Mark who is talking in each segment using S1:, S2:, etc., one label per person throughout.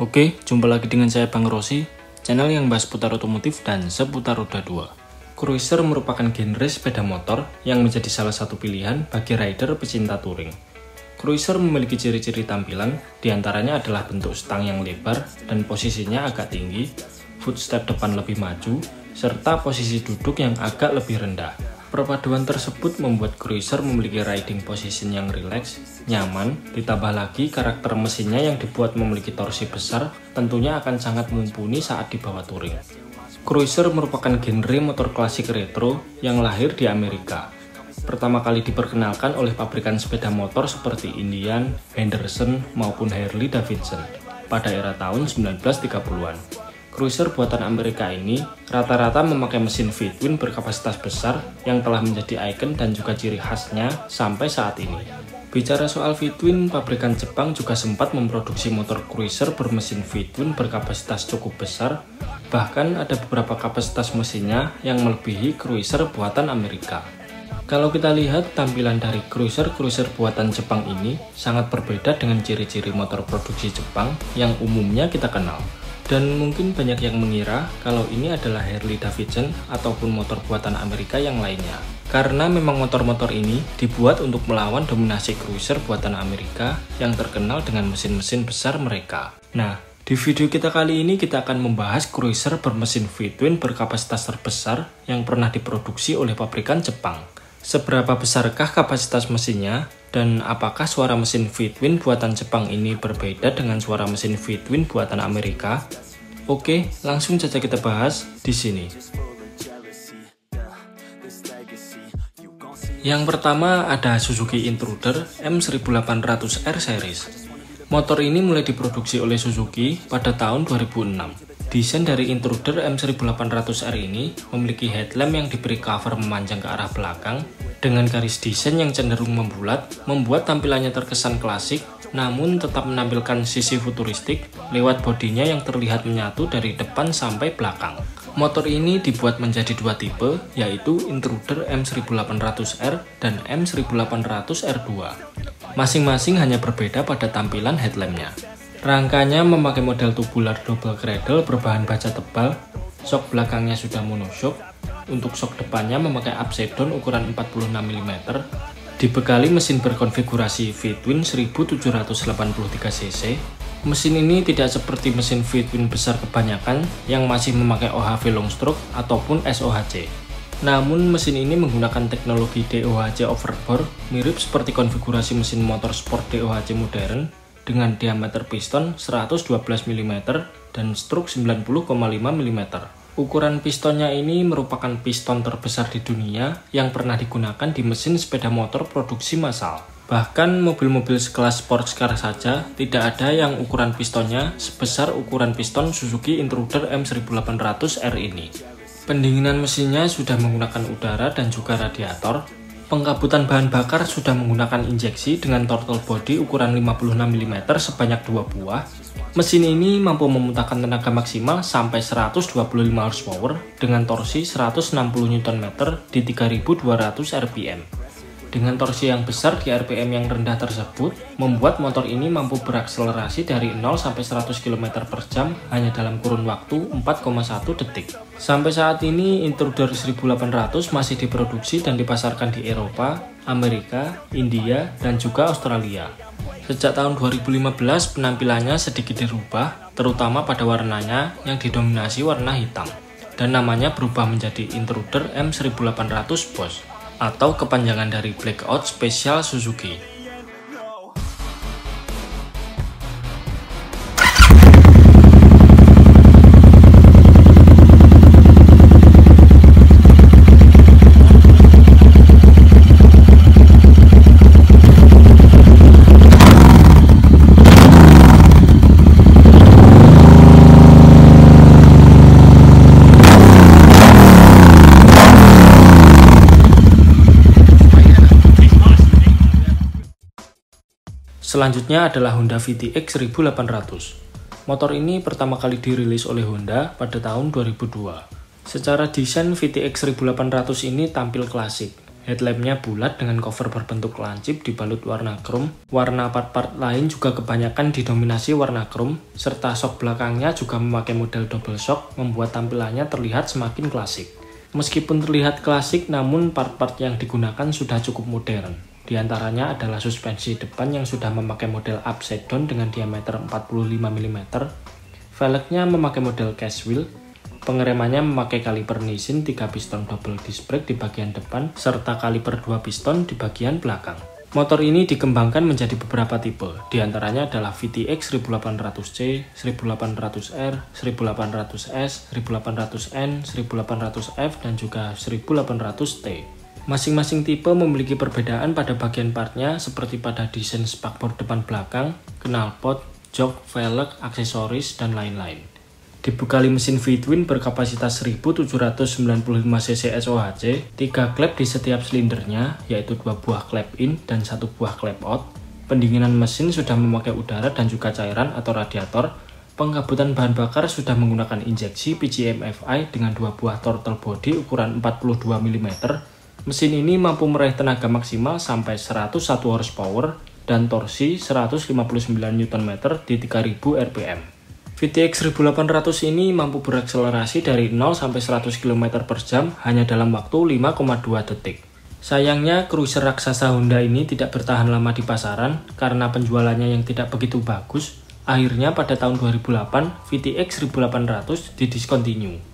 S1: Oke, jumpa lagi dengan saya Bang Rossi, channel yang bahas seputar otomotif dan seputar roda 2. Cruiser merupakan genre sepeda motor yang menjadi salah satu pilihan bagi rider pecinta touring. Cruiser memiliki ciri-ciri tampilan, diantaranya adalah bentuk stang yang lebar dan posisinya agak tinggi, footstep depan lebih maju, serta posisi duduk yang agak lebih rendah. Perpaduan tersebut membuat Cruiser memiliki riding position yang rileks, nyaman, ditambah lagi karakter mesinnya yang dibuat memiliki torsi besar tentunya akan sangat mumpuni saat dibawa touring. Cruiser merupakan genre motor klasik retro yang lahir di Amerika. Pertama kali diperkenalkan oleh pabrikan sepeda motor seperti Indian, Henderson, maupun Harley Davidson pada era tahun 1930-an. Cruiser buatan Amerika ini rata-rata memakai mesin V-twin berkapasitas besar yang telah menjadi ikon dan juga ciri khasnya sampai saat ini. Bicara soal V-twin, pabrikan Jepang juga sempat memproduksi motor cruiser bermesin V-twin berkapasitas cukup besar, bahkan ada beberapa kapasitas mesinnya yang melebihi cruiser buatan Amerika. Kalau kita lihat tampilan dari cruiser buatan Jepang ini sangat berbeda dengan ciri-ciri motor produksi Jepang yang umumnya kita kenal. Dan mungkin banyak yang mengira kalau ini adalah Harley Davidson ataupun motor buatan Amerika yang lainnya. Karena memang motor-motor ini dibuat untuk melawan dominasi cruiser buatan Amerika yang terkenal dengan mesin-mesin besar mereka. Nah, di video kita kali ini kita akan membahas cruiser bermesin V-twin berkapasitas terbesar yang pernah diproduksi oleh pabrikan Jepang. Seberapa besarkah kapasitas mesinnya? Dan apakah suara mesin V-twin buatan Jepang ini berbeda dengan suara mesin V-twin buatan Amerika? Oke, langsung saja kita bahas di sini. Yang pertama ada Suzuki Intruder M1800R Series. Motor ini mulai diproduksi oleh Suzuki pada tahun 2006. Desain dari Intruder M1800R ini memiliki headlamp yang diberi cover memanjang ke arah belakang dengan garis desain yang cenderung membulat, membuat tampilannya terkesan klasik namun tetap menampilkan sisi futuristik lewat bodinya yang terlihat menyatu dari depan sampai belakang. Motor ini dibuat menjadi dua tipe, yaitu Intruder M1800R dan M1800R2. Masing-masing hanya berbeda pada tampilan headlampnya. Rangkanya memakai model tubular double cradle berbahan baja tebal, sok belakangnya sudah monoshock, untuk sok depannya memakai upside down ukuran 46 mm, dibekali mesin berkonfigurasi V-twin 1783cc. Mesin ini tidak seperti mesin V-twin besar kebanyakan yang masih memakai OHV long stroke ataupun SOHC. Namun mesin ini menggunakan teknologi DOHC overbore mirip seperti konfigurasi mesin motor sport DOHC modern dengan diameter piston 112 mm dan stroke 90,5 mm. Ukuran pistonnya ini merupakan piston terbesar di dunia yang pernah digunakan di mesin sepeda motor produksi massal. Bahkan mobil-mobil sekelas sports car saja tidak ada yang ukuran pistonnya sebesar ukuran piston Suzuki Intruder M1800R ini. Pendinginan mesinnya sudah menggunakan udara dan juga radiator. Pengkabutan bahan bakar sudah menggunakan injeksi dengan throttle body ukuran 56 mm sebanyak 2 buah. Mesin ini mampu memuntahkan tenaga maksimal sampai 125 horsepower dengan torsi 160 Nm di 3200 rpm. Dengan torsi yang besar di rpm yang rendah tersebut, membuat motor ini mampu berakselerasi dari 0 sampai 100 km per jam hanya dalam kurun waktu 4,1 detik. Sampai saat ini, Intruder 1800 masih diproduksi dan dipasarkan di Eropa, Amerika, India, dan juga Australia. Sejak tahun 2015, penampilannya sedikit dirubah, terutama pada warnanya yang didominasi warna hitam, dan namanya berubah menjadi Intruder M1800 Boss, atau kepanjangan dari Blackout Special Suzuki. Selanjutnya adalah Honda VTX 1800. Motor ini pertama kali dirilis oleh Honda pada tahun 2002. Secara desain VTX 1800 ini tampil klasik, Headlampnya bulat dengan cover berbentuk lancip dibalut warna chrome. Warna part-part lain juga kebanyakan didominasi warna chrome, serta shock belakangnya juga memakai model double shock, membuat tampilannya terlihat semakin klasik. Meskipun terlihat klasik, namun part-part yang digunakan sudah cukup modern. Di antaranya adalah suspensi depan yang sudah memakai model upside down dengan diameter 45 mm, velgnya memakai model cash wheel, pengeremannya memakai kaliper Nissin 3 piston double disc brake di bagian depan, serta kaliper 2 piston di bagian belakang. Motor ini dikembangkan menjadi beberapa tipe, diantaranya adalah VTX 1800C, 1800R, 1800S, 1800N, 1800F, dan juga 1800T. Masing-masing tipe memiliki perbedaan pada bagian partnya seperti pada desain spakbor depan belakang, knalpot, jok, velg, aksesoris, dan lain-lain. Dibekali mesin V-twin berkapasitas 1795 cc SOHC, 3 klep di setiap silindernya, yaitu 2 buah klep in dan 1 buah klep out. Pendinginan mesin sudah memakai udara dan juga cairan atau radiator. Pengkabutan bahan bakar sudah menggunakan injeksi PGM FI dengan 2 buah throttle body ukuran 42 mm. Mesin ini mampu meraih tenaga maksimal sampai 101 horsepower dan torsi 159 Nm di 3000 rpm. VTX 1800 ini mampu berakselerasi dari 0 sampai 100 km per jam hanya dalam waktu 5,2 detik. Sayangnya, cruiser raksasa Honda ini tidak bertahan lama di pasaran karena penjualannya yang tidak begitu bagus. Akhirnya pada tahun 2008, VTX 1800 didiscontinue.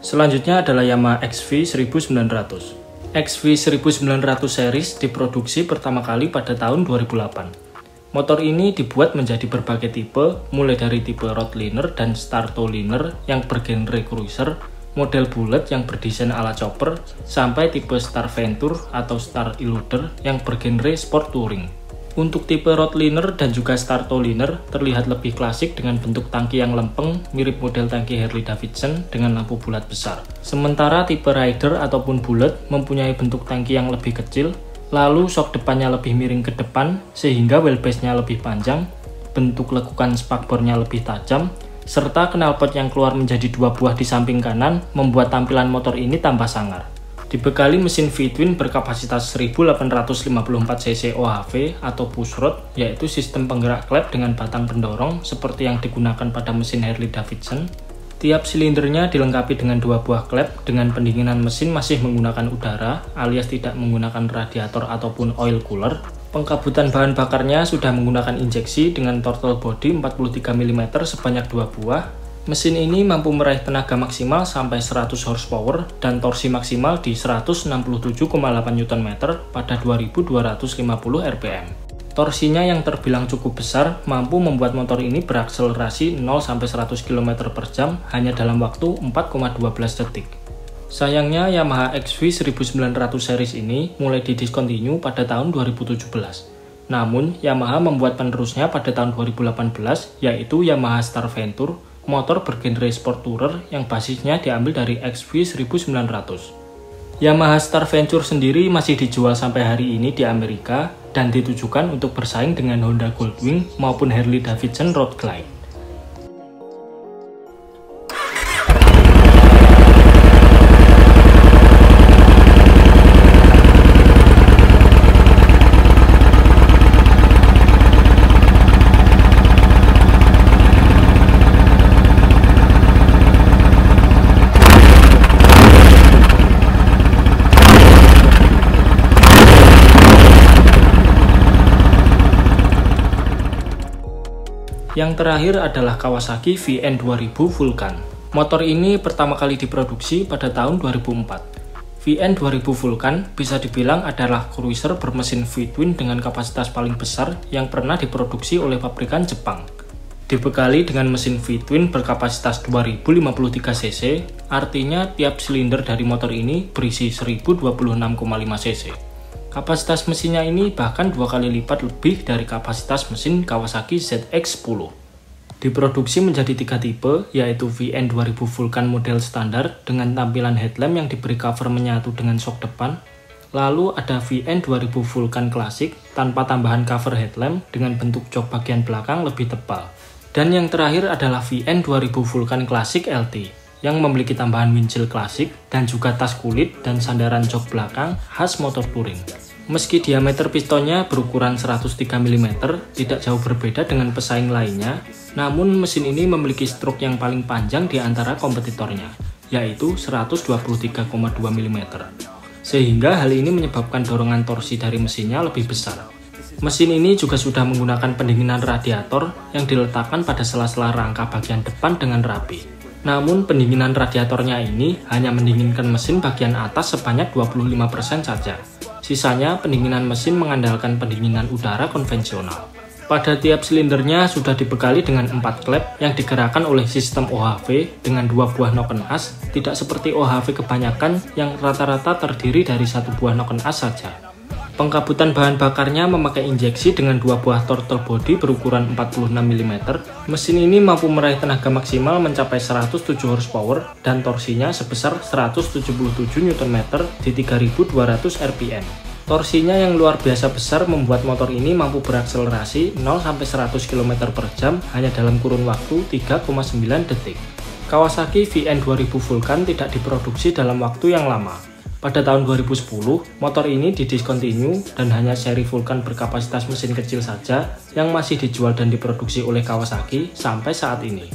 S1: Selanjutnya adalah Yamaha XV1900. XV1900 series diproduksi pertama kali pada tahun 2008. Motor ini dibuat menjadi berbagai tipe, mulai dari tipe roadliner dan startoliner yang bergenre cruiser, model bullet yang berdesain ala chopper, sampai tipe Star Venture atau Star Eluder yang bergenre sport touring. Untuk tipe roadliner dan juga startoliner terlihat lebih klasik dengan bentuk tangki yang lempeng mirip model tangki Harley Davidson dengan lampu bulat besar. Sementara tipe rider ataupun bullet mempunyai bentuk tangki yang lebih kecil, lalu shock depannya lebih miring ke depan sehingga wheelbase-nya lebih panjang, bentuk lekukan spakbornya lebih tajam, serta knalpot yang keluar menjadi 2 buah di samping kanan membuat tampilan motor ini tambah sangar. Dibekali mesin V-twin berkapasitas 1854 cc OHV atau pushrod, yaitu sistem penggerak klep dengan batang pendorong seperti yang digunakan pada mesin Harley Davidson. Tiap silindernya dilengkapi dengan 2 buah klep dengan pendinginan mesin masih menggunakan udara alias tidak menggunakan radiator ataupun oil cooler. Pengkabutan bahan bakarnya sudah menggunakan injeksi dengan throttle body 43 mm sebanyak 2 buah. Mesin ini mampu meraih tenaga maksimal sampai 100 horsepower dan torsi maksimal di 167,8 Nm pada 2250 rpm. Torsinya yang terbilang cukup besar mampu membuat motor ini berakselerasi 0-100 km per jam hanya dalam waktu 4,12 detik. Sayangnya Yamaha XV1900 series ini mulai didiscontinue pada tahun 2017. Namun, Yamaha membuat penerusnya pada tahun 2018 yaitu Yamaha Star Venture, motor bergenre sport tourer yang basisnya diambil dari XV1900. Yamaha Star Venture sendiri masih dijual sampai hari ini di Amerika dan ditujukan untuk bersaing dengan Honda Goldwing maupun Harley Davidson Road Glide. Yang terakhir adalah Kawasaki VN2000 Vulcan. Motor ini pertama kali diproduksi pada tahun 2004. VN2000 Vulcan bisa dibilang adalah cruiser bermesin V-twin dengan kapasitas paling besar yang pernah diproduksi oleh pabrikan Jepang. Dibekali dengan mesin V-twin berkapasitas 2053 cc, artinya tiap silinder dari motor ini berisi 1026,5 cc. Kapasitas mesinnya ini bahkan 2 kali lipat lebih dari kapasitas mesin Kawasaki ZX-10. Diproduksi menjadi 3 tipe, yaitu VN 2000 Vulcan model standar dengan tampilan headlamp yang diberi cover menyatu dengan sok depan. Lalu ada VN 2000 Vulcan Classic tanpa tambahan cover headlamp dengan bentuk jok bagian belakang lebih tebal. Dan yang terakhir adalah VN 2000 Vulcan Classic LT yang memiliki tambahan windshield klasik dan juga tas kulit dan sandaran jok belakang khas motor touring. Meski diameter pistonnya berukuran 103 mm, tidak jauh berbeda dengan pesaing lainnya, namun mesin ini memiliki stroke yang paling panjang di antara kompetitornya, yaitu 123,2 mm. Sehingga hal ini menyebabkan dorongan torsi dari mesinnya lebih besar. Mesin ini juga sudah menggunakan pendinginan radiator yang diletakkan pada sela-sela rangka bagian depan dengan rapi. Namun pendinginan radiatornya ini hanya mendinginkan mesin bagian atas sebanyak 25% saja. Sisanya pendinginan mesin mengandalkan pendinginan udara konvensional. Pada tiap silindernya sudah dibekali dengan 4 klep yang digerakkan oleh sistem OHV dengan 2 buah noken as, tidak seperti OHV kebanyakan yang rata-rata terdiri dari 1 buah noken as saja. Pengkabutan bahan bakarnya memakai injeksi dengan 2 buah throttle body berukuran 46 mm. Mesin ini mampu meraih tenaga maksimal mencapai 107 horsepower dan torsinya sebesar 177 Nm di 3200 rpm. Torsinya yang luar biasa besar membuat motor ini mampu berakselerasi 0-100 km/jam hanya dalam kurun waktu 3,9 detik. Kawasaki VN 2000 Vulcan tidak diproduksi dalam waktu yang lama. Pada tahun 2010, motor ini didiscontinue dan hanya seri Vulcan berkapasitas mesin kecil saja yang masih dijual dan diproduksi oleh Kawasaki sampai saat ini.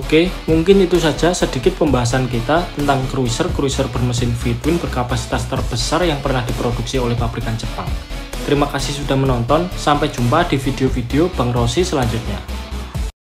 S1: Oke, mungkin itu saja sedikit pembahasan kita tentang cruiser bermesin V-twin berkapasitas terbesar yang pernah diproduksi oleh pabrikan Jepang. Terima kasih sudah menonton, sampai jumpa di video-video Bang Rossi selanjutnya.